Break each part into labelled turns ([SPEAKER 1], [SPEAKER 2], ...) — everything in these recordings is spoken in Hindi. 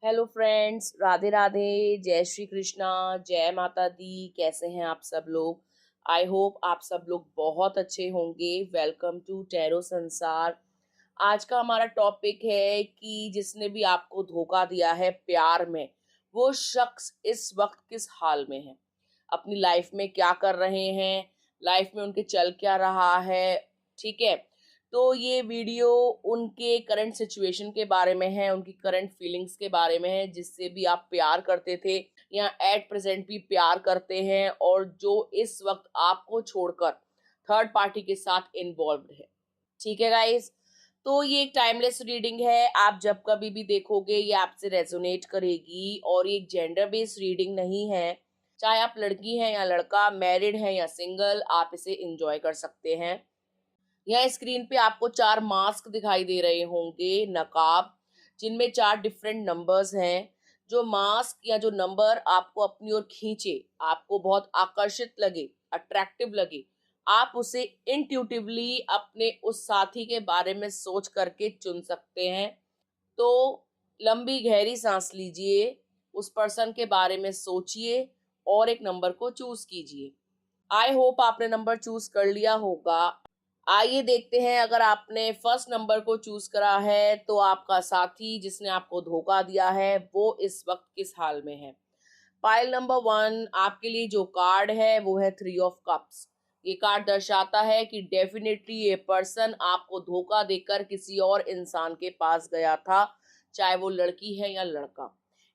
[SPEAKER 1] Hello friends, Radhe Radhe. जय श्री कृष्णा, जय माता दी। कैसे हैं आप सब लोग? आई होप आप सब लोग बहुत अच्छे होंगे। वेलकम टू टैरो संसार। आज का हमारा टॉपिक है कि जिसने भी आपको धोखा दिया है प्यार में, वो शख्स इस वक्त किस हाल में है, अपनी लाइफ में क्या कर रहे हैं, लाइफ में उनके चल क्या रहा है। ठीक है, तो ये वीडियो उनके करंट सिचुएशन के बारे में है, उनकी करंट फीलिंग्स के बारे में है, जिससे भी आप प्यार करते थे या एट प्रेजेंट भी प्यार करते हैं और जो इस वक्त आपको छोड़कर थर्ड पार्टी के साथ इन्वॉल्व है। ठीक है गाइस, तो ये एक टाइमलेस रीडिंग है। आप जब कभी भी देखोगे ये आपसे रेजोनेट करेगी और ये एक जेंडर बेस्ड रीडिंग नहीं है। चाहे आप लड़की हैं या लड़का, मैरिड हैं या सिंगल, आप इसे एंजॉय कर सकते हैं। यहाँ स्क्रीन पे आपको 4 मास्क दिखाई दे रहे होंगे, नकाब, जिनमें 4 डिफरेंट नंबर्स हैं। जो मास्क या जो नंबर आपको अपनी ओर खींचे, आपको बहुत आकर्षित लगे, अट्रैक्टिव लगे, आप उसे इंट्यूटिवली अपने उस साथी के बारे में सोच करके चुन सकते हैं। तो लंबी गहरी सांस लीजिए, उस पर्सन के बारे में सोचिए और एक नंबर को चूज कीजिए। आई होप आपने नंबर चूज कर लिया होगा। आइए देखते हैं, अगर आपने फर्स्ट नंबर को चूज करा है तो आपका साथी जिसने आपको धोखा दिया है वो इस वक्त किस हाल में है। पाइल नंबर 1 आपके लिए जो कार्ड है वो है 3 ऑफ कप्स। ये कार्ड दर्शाता है कि डेफिनेटली ये पर्सन आपको धोखा देकर किसी और इंसान के पास गया था, चाहे वो लड़की है या लड़का।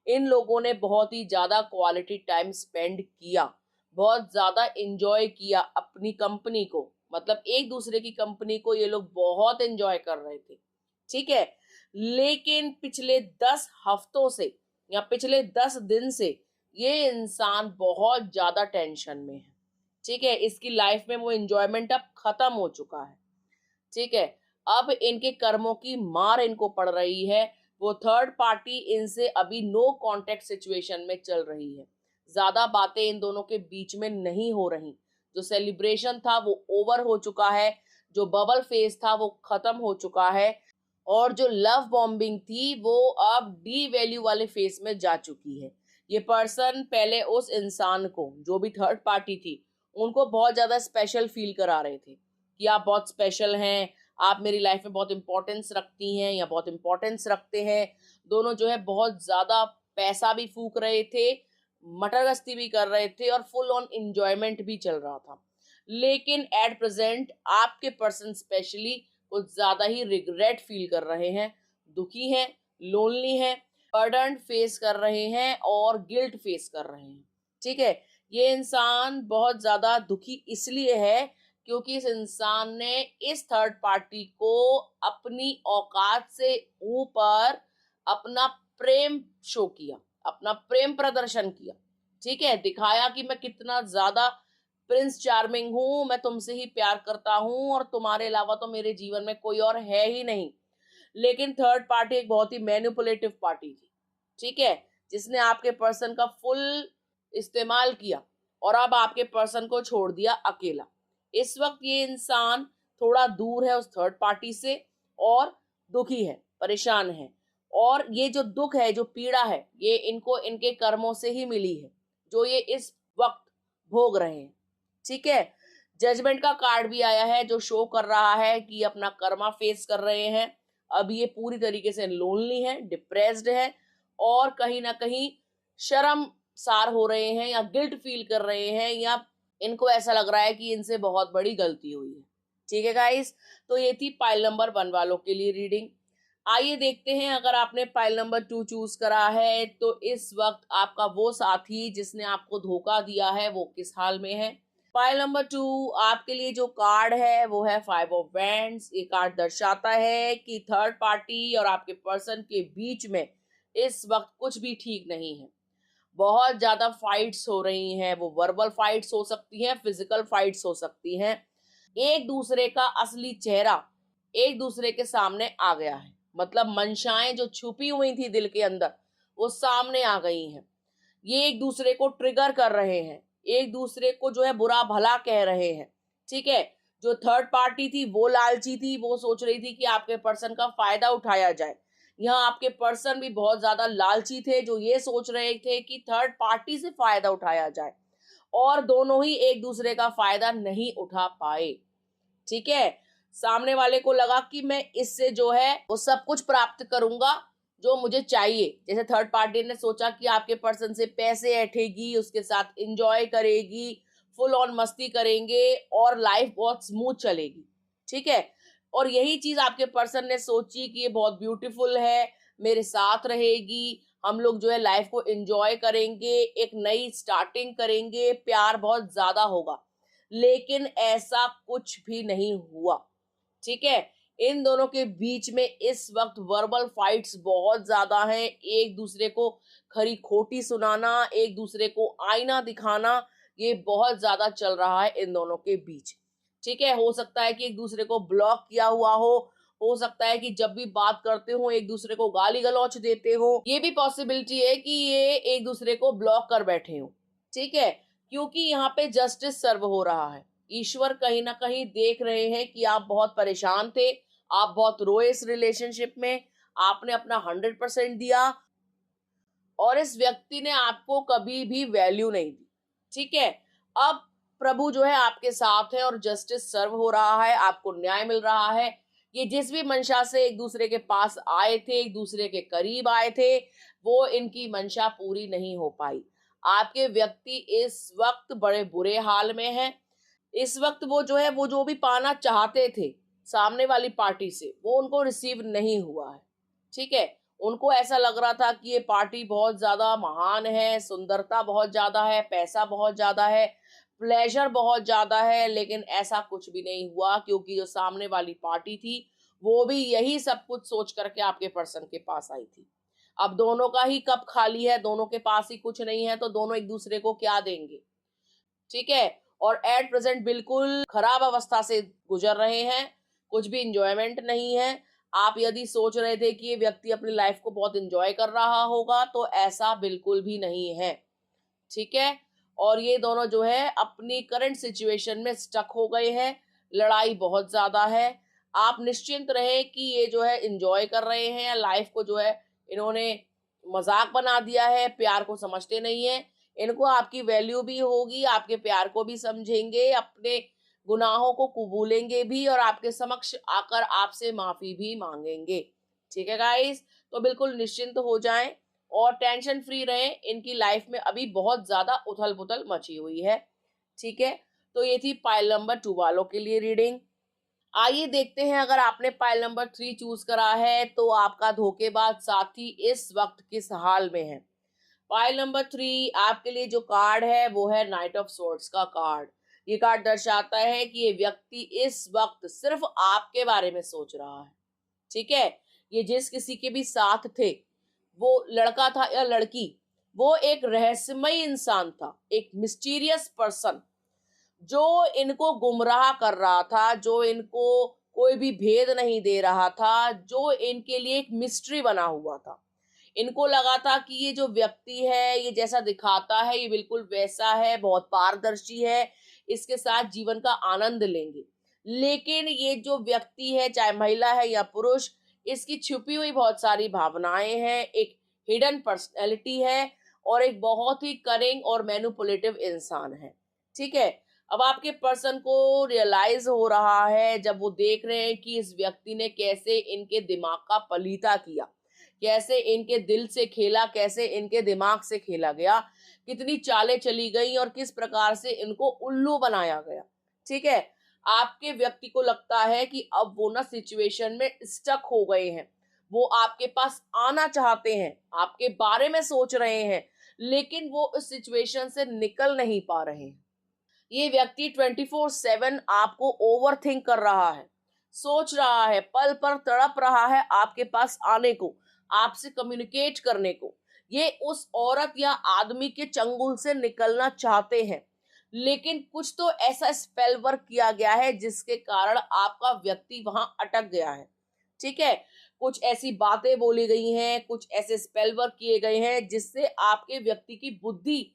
[SPEAKER 1] इन लोगों ने बहुत ही ज्यादा क्वालिटी टाइम स्पेंड किया, बहुत ज्यादा एंजॉय किया अपनी कंपनी को, मतलब एक दूसरे की कंपनी को ये लोग बहुत एंजॉय कर रहे थे। ठीक है, लेकिन पिछले 10 हफ्तों से या पिछले 10 दिन से ये इंसान बहुत ज्यादा टेंशन में है। ठीक है, इसकी लाइफ में वो एंजॉयमेंट अब खत्म हो चुका है। ठीक है, अब इनके कर्मों की मार इनको पड़ रही है। वो थर्ड पार्टी इनसे अभी नो कांटेक्ट सिचुएशन में चल रही है। ज्यादा बातें इन दोनों के बीच में नहीं हो रही। जो सेलिब्रेशन था वो ओवर हो चुका है, जो बबल फेज था वो खत्म हो चुका है और जो लव बॉम्बिंग थी वो अब डी वैल्यू वाले फेज में जा चुकी है। ये पर्सन पहले उस इंसान को, जो भी थर्ड पार्टी थी, उनको बहुत ज्यादा स्पेशल फील करा रहे थे कि आप बहुत स्पेशल हैं, आप मेरी लाइफ में बहुत इंपॉर्टेंस रखती हैं या बहुत इंपॉर्टेंस रखते हैं। दोनों जो है बहुत ज्यादा पैसा भी फूक रहे थे, मटरगस्ती भी कर रहे थे और फुल ऑन एंजॉयमेंट भी चल रहा था। लेकिन एट प्रेजेंट आपके पर्सन स्पेशली कुछ ज्यादा ही रिग्रेट फील कर रहे हैं, दुखी हैं, लोनली हैं, बर्डन फेस कर रहे हैं और गिल्ट फेस कर रहे हैं। ठीक है, ये इंसान बहुत ज्यादा दुखी इसलिए है क्योंकि इस इंसान ने इस थर्ड पार्टी को अपनी औकात से ऊपर अपना प्रेम शो किया, अपना प्रेम प्रदर्शन किया। ठीक है, दिखाया कि मैं कितना ज्यादा प्रिंस चार्मिंग हूं, मैं तुमसे ही प्यार करता हूं और तुम्हारे अलावा तो मेरे जीवन में कोई और है ही नहीं। लेकिन थर्ड पार्टी एक बहुत ही मैनिपुलेटिव पार्टी थी। ठीक है, जिसने आपके पर्सन का फुल इस्तेमाल किया और अब आपके पर्सन को छोड़ दिया अकेला। इस वक्त ये इंसान थोड़ा दूर है उस थर्ड पार्टी से और दुखी है, परेशान है। और ये जो दुख है, जो पीड़ा है, ये इनको इनके कर्मों से ही मिली है जो ये इस वक्त भोग रहे हैं। ठीक है, जजमेंट का कार्ड भी आया है जो शो कर रहा है कि अपना कर्मा फेस कर रहे हैं। अब ये पूरी तरीके से लोनली है, डिप्रेस्ड है और कहीं ना कहीं शर्मसार हो रहे हैं या गिल्ट फील कर रहे हैं या इनको ऐसा लग रहा है कि इनसे बहुत बड़ी गलती हुई है। ठीक है गाइस, तो ये थी पाइल नंबर 1 वालों के लिए रीडिंग। आइए देखते हैं, अगर आपने पाइल नंबर 2 चूज करा है तो इस वक्त आपका वो साथी जिसने आपको धोखा दिया है वो किस हाल में है। पाइल नंबर 2 आपके लिए जो कार्ड है वो है 5 ऑफ वैंड्स। ये कार्ड दर्शाता है कि थर्ड पार्टी और आपके पर्सन के बीच में इस वक्त कुछ भी ठीक नहीं है। बहुत ज्यादा फाइट्स हो रही हैं, वो वर्बल फाइट्स हो सकती हैं, फिजिकल फाइट्स हो सकती हैं। एक दूसरे का असली चेहरा एक दूसरे के सामने आ गया है, मतलब मंशाएं जो छुपी हुई थी दिल के अंदर वो सामने आ गई हैं। ये एक दूसरे को ट्रिगर कर रहे हैं, एक दूसरे को जो है बुरा भला कह रहे हैं। ठीक है, जो थर्ड पार्टी थी वो लालची थी, वो सोच रही थी कि आपके पर्सन का फायदा उठाया जाए, यहाँ आपके पर्सन भी बहुत ज्यादा लालची थे, जो ये सोच रहे थे कि थर्ड पार्टी से फायदा उठाया जाए, और दोनों ही एक दूसरे का फायदा नहीं उठा पाए। ठीक है, सामने वाले को लगा कि मैं इससे जो है वो सब कुछ प्राप्त करूंगा जो मुझे चाहिए। जैसे थर्ड पार्टी ने सोचा कि आपके पर्सन से पैसे ऐंठेगी, उसके साथ एंजॉय करेगी, फुल ऑन मस्ती करेंगे और लाइफ बहुत स्मूथ चलेगी। ठीक है, और यही चीज आपके पर्सन ने सोची कि ये बहुत ब्यूटीफुल है, मेरे साथ रहेगी, हम लोग जो है लाइफ को एंजॉय करेंगे, एक नई स्टार्टिंग करेंगे, प्यार बहुत ज्यादा होगा। लेकिन ऐसा कुछ भी नहीं हुआ। ठीक है, इन दोनों के बीच में इस वक्त वर्बल फाइट्स बहुत ज्यादा हैं, एक दूसरे को खरी खोटी सुनाना, एक दूसरे को आईना दिखाना, ये बहुत ज्यादा चल रहा है इन दोनों के बीच। ठीक है, हो सकता है कि एक दूसरे को ब्लॉक किया हुआ हो सकता है कि जब भी बात करते हो एक दूसरे को गाली गलौच देते हो, ये भी पॉसिबिलिटी है कि ये एक दूसरे को ब्लॉक कर बैठे हो। ठीक है, क्योंकि यहाँ पे जस्टिस सर्व हो रहा है। ईश्वर कहीं ना कहीं देख रहे हैं कि आप बहुत परेशान थे, आप बहुत रोए इस रिलेशनशिप में, आपने अपना 100% दिया और इस व्यक्ति ने आपको कभी भी वैल्यू नहीं दी। ठीक है, अब प्रभु जो है आपके साथ है और जस्टिस सर्व हो रहा है, आपको न्याय मिल रहा है। ये जिस भी मंशा से एक दूसरे के पास आए थे, एक दूसरे के करीब आए थे, वो इनकी मंशा पूरी नहीं हो पाई। आपके व्यक्ति इस वक्त बड़े बुरे हाल में हैं। इस वक्त वो जो है वो जो भी पाना चाहते थे सामने वाली पार्टी से, वो उनको रिसीव नहीं हुआ है। ठीक है, उनको ऐसा लग रहा था कि ये पार्टी बहुत ज्यादा महान है, सुंदरता बहुत ज्यादा है, पैसा बहुत ज्यादा है, प्लेजर बहुत ज्यादा है, लेकिन ऐसा कुछ भी नहीं हुआ, क्योंकि जो सामने वाली पार्टी थी वो भी यही सब कुछ सोच करके आपके पर्सन के पास आई थी। अब दोनों का ही कप खाली है, दोनों के पास ही कुछ नहीं है, तो दोनों एक दूसरे को क्या देंगे। ठीक है, और एट प्रेजेंट बिल्कुल खराब अवस्था से गुजर रहे हैं, कुछ भी इंजॉयमेंट नहीं है। आप यदि सोच रहे थे कि ये व्यक्ति अपनी लाइफ को बहुत इंजॉय कर रहा होगा, तो ऐसा बिल्कुल भी नहीं है। ठीक है, और ये दोनों जो है अपनी करंट सिचुएशन में स्टक हो गए हैं, लड़ाई बहुत ज्यादा है। आप निश्चिंत रहे कि ये जो है इंजॉय कर रहे हैं लाइफ को, जो है इन्होंने मजाक बना दिया है, प्यार को समझते नहीं है। इनको आपकी वैल्यू भी होगी, आपके प्यार को भी समझेंगे, अपने गुनाहों को कबूलेंगे भी और आपके समक्ष आकर आपसे माफी भी मांगेंगे। ठीक है गाइस, तो बिल्कुल निश्चिंत हो जाएं और टेंशन फ्री रहें। इनकी लाइफ में अभी बहुत ज्यादा उथल पुथल मची हुई है। ठीक है, तो ये थी पाइल नंबर 2 वालों के लिए रीडिंग। आइए देखते हैं, अगर आपने पाइल नंबर 3 चूज करा है तो आपका धोखेबाज साथी इस वक्त किस हाल में है। पाइल नंबर 3 आपके लिए जो कार्ड है वो है नाइट ऑफ सोर्ड्स का कार्ड। ये कार्ड दर्शाता है कि ये व्यक्ति इस वक्त सिर्फ आपके बारे में सोच रहा है। ठीक है, ये जिस किसी के भी साथ थे, वो लड़का था या लड़की, वो एक रहस्यमय इंसान था, एक मिस्टीरियस पर्सन जो इनको गुमराह कर रहा था, जो इनको कोई भी भेद नहीं दे रहा था, जो इनके लिए एक मिस्ट्री बना हुआ था। इनको लगा था कि ये जो व्यक्ति है, ये जैसा दिखाता है ये बिल्कुल वैसा है, बहुत पारदर्शी है, इसके साथ जीवन का आनंद लेंगे। लेकिन ये जो व्यक्ति है, चाहे महिला है या पुरुष, इसकी छुपी हुई बहुत सारी भावनाएं हैं, एक हिडन पर्सनैलिटी है और एक बहुत ही कनिंग और मैनिपुलेटिव इंसान है। ठीक है, अब आपके पर्सन को रियलाइज हो रहा है जब वो देख रहे हैं कि इस व्यक्ति ने कैसे इनके दिमाग का पलीता किया, कैसे इनके दिल से खेला, कैसे इनके दिमाग से खेला गया, कितनी चालें चली गई और किस प्रकार से इनको उल्लू बनाया गया। ठीक है, आपके व्यक्ति को लगता है कि अब वो ना सिचुएशन में स्टक हो गए हैं, वो आपके पास आना चाहते हैं, आपके बारे में सोच रहे हैं, लेकिन वो इस सिचुएशन से निकल नहीं पा रहे हैं। ये व्यक्ति 24/7 आपको ओवर थिंक कर रहा है, सोच रहा है, पल पर तड़प रहा है आपके पास आने को, आपसे कम्युनिकेट करने को। ये उस औरत या आदमी के चंगुल से निकलना चाहते हैं, लेकिन कुछ तो ऐसा स्पेल वर्क किया गया है जिसके कारण आपका व्यक्ति वहां अटक गया है। ठीक है, कुछ ऐसी बातें बोली गई हैं, कुछ ऐसे स्पेल वर्क किए गए हैं जिससे आपके व्यक्ति की बुद्धि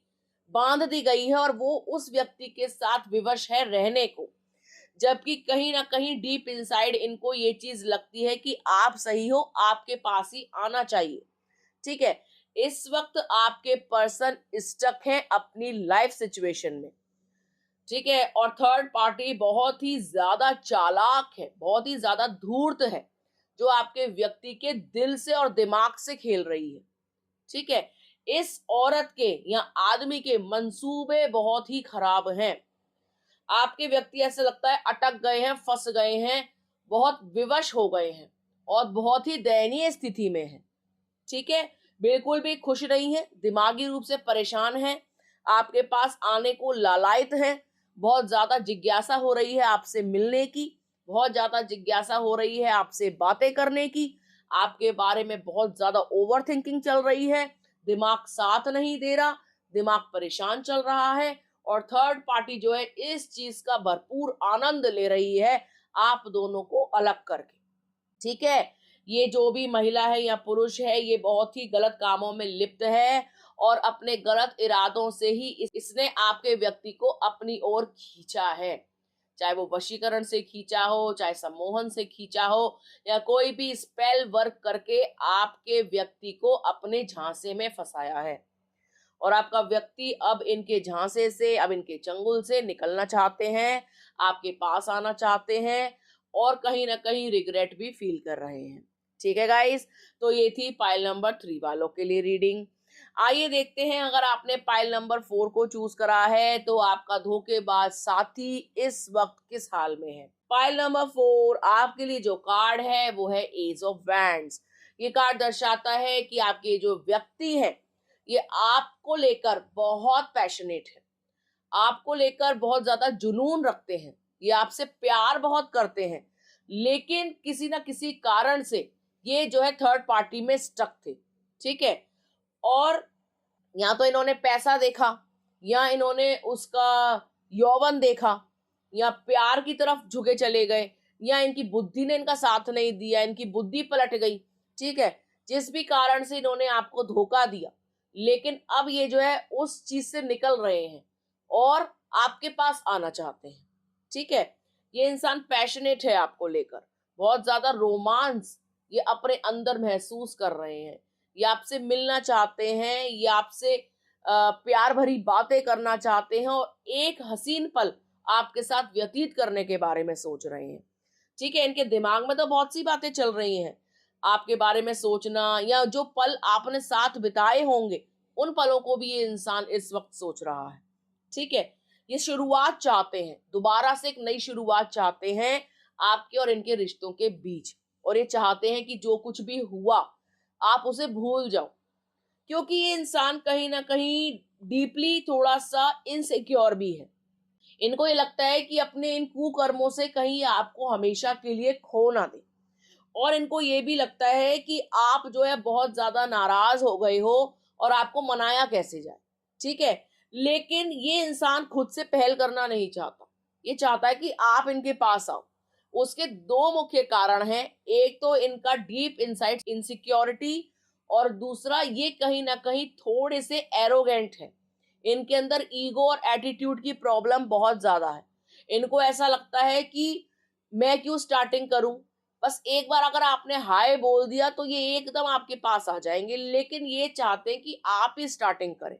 [SPEAKER 1] बांध दी गई है और वो उस व्यक्ति के साथ विवश है रहने को। जबकि कहीं ना कहीं डीप इनसाइड इनको ये चीज लगती है कि आप सही हो, आपके पास ही आना चाहिए। ठीक है, इस वक्त आपके पर्सन स्टक हैं अपनी लाइफ सिचुएशन में। ठीक है, और थर्ड पार्टी बहुत ही ज्यादा चालाक है, बहुत ही ज्यादा धूर्त है, जो आपके व्यक्ति के दिल से और दिमाग से खेल रही है। ठीक है, इस औरत के या आदमी के मंसूबे बहुत ही खराब हैं। आपके व्यक्ति ऐसे लगता है अटक गए हैं, फंस गए हैं, बहुत विवश हो गए हैं और बहुत ही दयनीय स्थिति में हैं। ठीक है, बिल्कुल भी खुश नहीं है, दिमागी रूप से परेशान है, आपके पास आने को लालायित है, बहुत ज्यादा जिज्ञासा हो रही है आपसे मिलने की, बहुत ज्यादा जिज्ञासा हो रही है आपसे बातें करने की, आपके बारे में बहुत ज्यादा ओवर थिंकिंग चल रही है, दिमाग साथ नहीं दे रहा, दिमाग परेशान चल रहा है, और थर्ड पार्टी जो है इस चीज का भरपूर आनंद ले रही है आप दोनों को अलग करके। ठीक है, ये जो भी महिला है या पुरुष है ये बहुत ही गलत कामों में लिप्त है और अपने गलत इरादों से ही इसने आपके व्यक्ति को अपनी ओर खींचा है। चाहे वो वशीकरण से खींचा हो, चाहे सम्मोहन से खींचा हो, या कोई भी स्पेल वर्क करके आपके व्यक्ति को अपने झांसे में फंसाया है। और आपका व्यक्ति अब इनके झांसे से, अब इनके चंगुल से निकलना चाहते हैं, आपके पास आना चाहते हैं, और कहीं ना कहीं रिग्रेट भी फील कर रहे हैं। ठीक है गाइस, तो ये थी पाइल नंबर 3 वालों के लिए रीडिंग। आइए देखते हैं, अगर आपने पाइल नंबर 4 को चूज करा है तो आपका धोखेबाज साथी इस वक्त किस हाल में है। पाइल नंबर 4 आपके लिए जो कार्ड है वो है एज ऑफ वैंड्स। ये कार्ड दर्शाता है कि आपके जो व्यक्ति है ये आपको लेकर बहुत पैशनेट है, आपको लेकर बहुत ज्यादा जुनून रखते हैं, ये आपसे प्यार बहुत करते हैं, लेकिन किसी ना किसी कारण से ये जो है थर्ड पार्टी में स्टक थे। ठीक है, और या तो इन्होंने पैसा देखा, या इन्होंने उसका यौवन देखा, या प्यार की तरफ झुके चले गए, या इनकी बुद्धि ने इनका साथ नहीं दिया, इनकी बुद्धि पलट गई। ठीक है, जिस भी कारण से इन्होंने आपको धोखा दिया, लेकिन अब ये जो है उस चीज से निकल रहे हैं और आपके पास आना चाहते हैं। ठीक है, ये इंसान पैशनेट है आपको लेकर, बहुत ज्यादा रोमांस ये अपने अंदर महसूस कर रहे हैं, ये आपसे मिलना चाहते हैं, ये आपसे प्यार भरी बातें करना चाहते हैं और एक हसीन पल आपके साथ व्यतीत करने के बारे में सोच रहे हैं। ठीक है, इनके दिमाग में तो बहुत सी बातें चल रही हैं, आपके बारे में सोचना, या जो पल आपने साथ बिताए होंगे उन पलों को भी ये इंसान इस वक्त सोच रहा है। ठीक है, ये शुरुआत चाहते हैं, दोबारा से एक नई शुरुआत चाहते हैं आपके और इनके रिश्तों के बीच, और ये चाहते हैं कि जो कुछ भी हुआ आप उसे भूल जाओ, क्योंकि ये इंसान कहीं ना कहीं डीपली थोड़ा सा इनसिक्योर भी है। इनको ये लगता है कि अपने इन कुकर्मों से कहीं आपको हमेशा के लिए खो ना दे, और इनको ये भी लगता है कि आप जो है बहुत ज्यादा नाराज हो गए हो और आपको मनाया कैसे जाए। ठीक है, लेकिन ये इंसान खुद से पहल करना नहीं चाहता, ये चाहता है कि आप इनके पास आओ। उसके दो मुख्य कारण हैं, एक तो इनका डीप इनसाइड इनसिक्योरिटी, और दूसरा ये कहीं ना कहीं थोड़े से एरोगेंट है, इनके अंदर ईगो और एटीट्यूड की प्रॉब्लम बहुत ज्यादा है। इनको ऐसा लगता है कि मैं क्यों स्टार्टिंग करूं, बस एक बार अगर आपने हाय बोल दिया तो ये एकदम आपके पास आ जाएंगे, लेकिन ये चाहते हैं कि आप ही स्टार्टिंग करें।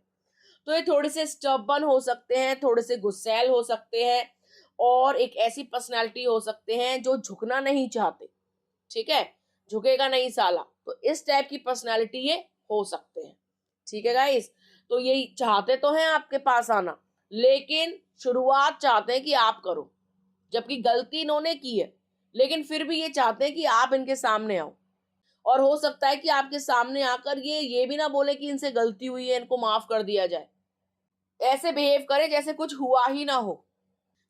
[SPEAKER 1] तो ये थोड़े से स्टबर्न हो सकते हैं, थोड़े से गुस्सैल हो सकते हैं, और एक ऐसी पर्सनालिटी हो सकते हैं जो झुकना नहीं चाहते। ठीक है, झुकेगा नहीं साला, तो इस टाइप की पर्सनालिटी ये हो सकते हैं। ठीक है गाइस, तो ये चाहते तो हैं आपके पास आना, लेकिन शुरुआत चाहते हैं कि आप करो, जबकि गलती इन्होंने की है, लेकिन फिर भी ये चाहते हैं कि आप इनके सामने आओ। और हो सकता है कि आपके सामने आकर ये भी ना बोले कि इनसे गलती हुई है, इनको माफ कर दिया जाए, ऐसे बिहेव करे जैसे कुछ हुआ ही ना हो,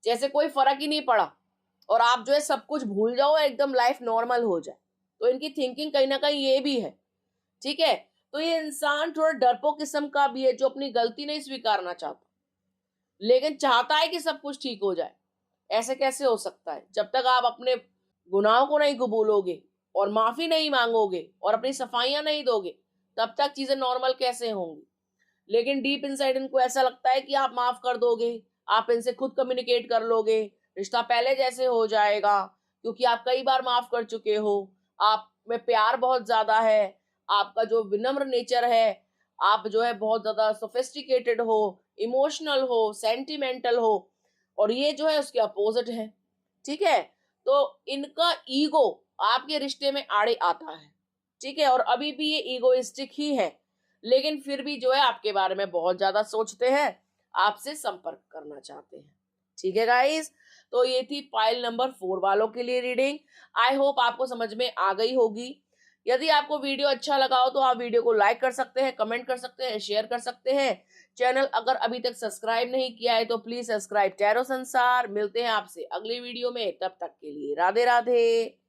[SPEAKER 1] जैसे कोई फर्क ही नहीं पड़ा, और आप जो है सब कुछ भूल जाओ, एकदम लाइफ नॉर्मल हो जाए। तो इनकी थिंकिंग कहीं ना कहीं ये भी है। ठीक है, तो ये इंसान थोड़ा डरपोक किस्म का भी है, जो अपनी गलती नहीं स्वीकारना चाहता, लेकिन चाहता है कि सब कुछ ठीक हो जाए। ऐसे कैसे हो सकता है, जब तक आप अपने गुनाहों को नहीं कबूलोगे और माफी नहीं मांगोगे और अपनी सफाइयां नहीं दोगे, तब तक चीजें नॉर्मल कैसे होंगी। लेकिन डीप इनसाइड इनको ऐसा लगता है कि आप माफ कर दोगे, आप इनसे खुद कम्युनिकेट कर लोगे, रिश्ता पहले जैसे हो जाएगा, क्योंकि आप कई बार माफ कर चुके हो, आप में प्यार बहुत ज्यादा है, आपका जो विनम्र नेचर है, आप जो है बहुत ज्यादा सोफिस्टिकेटेड हो, इमोशनल हो, सेंटिमेंटल हो, और ये जो है उसके अपोजिट है। ठीक है, तो इनका ईगो आपके रिश्ते में आड़े आता है। ठीक है, और अभी भी ये ईगोइस्टिक ही है, लेकिन फिर भी जो है आपके बारे में बहुत ज्यादा सोचते हैं, आपसे संपर्क करना चाहते हैं। ठीक है गाइस, तो ये थी फाइल नंबर 4 वालों के लिए रीडिंग। आई होप आपको समझ में आ गई होगी। यदि आपको वीडियो अच्छा लगा हो तो आप वीडियो को लाइक कर सकते हैं, कमेंट कर सकते हैं, शेयर कर सकते हैं। चैनल अगर अभी तक सब्सक्राइब नहीं किया है तो प्लीज सब्सक्राइब टैरो संसार। मिलते हैं आपसे अगली वीडियो में, तब तक के लिए राधे राधे।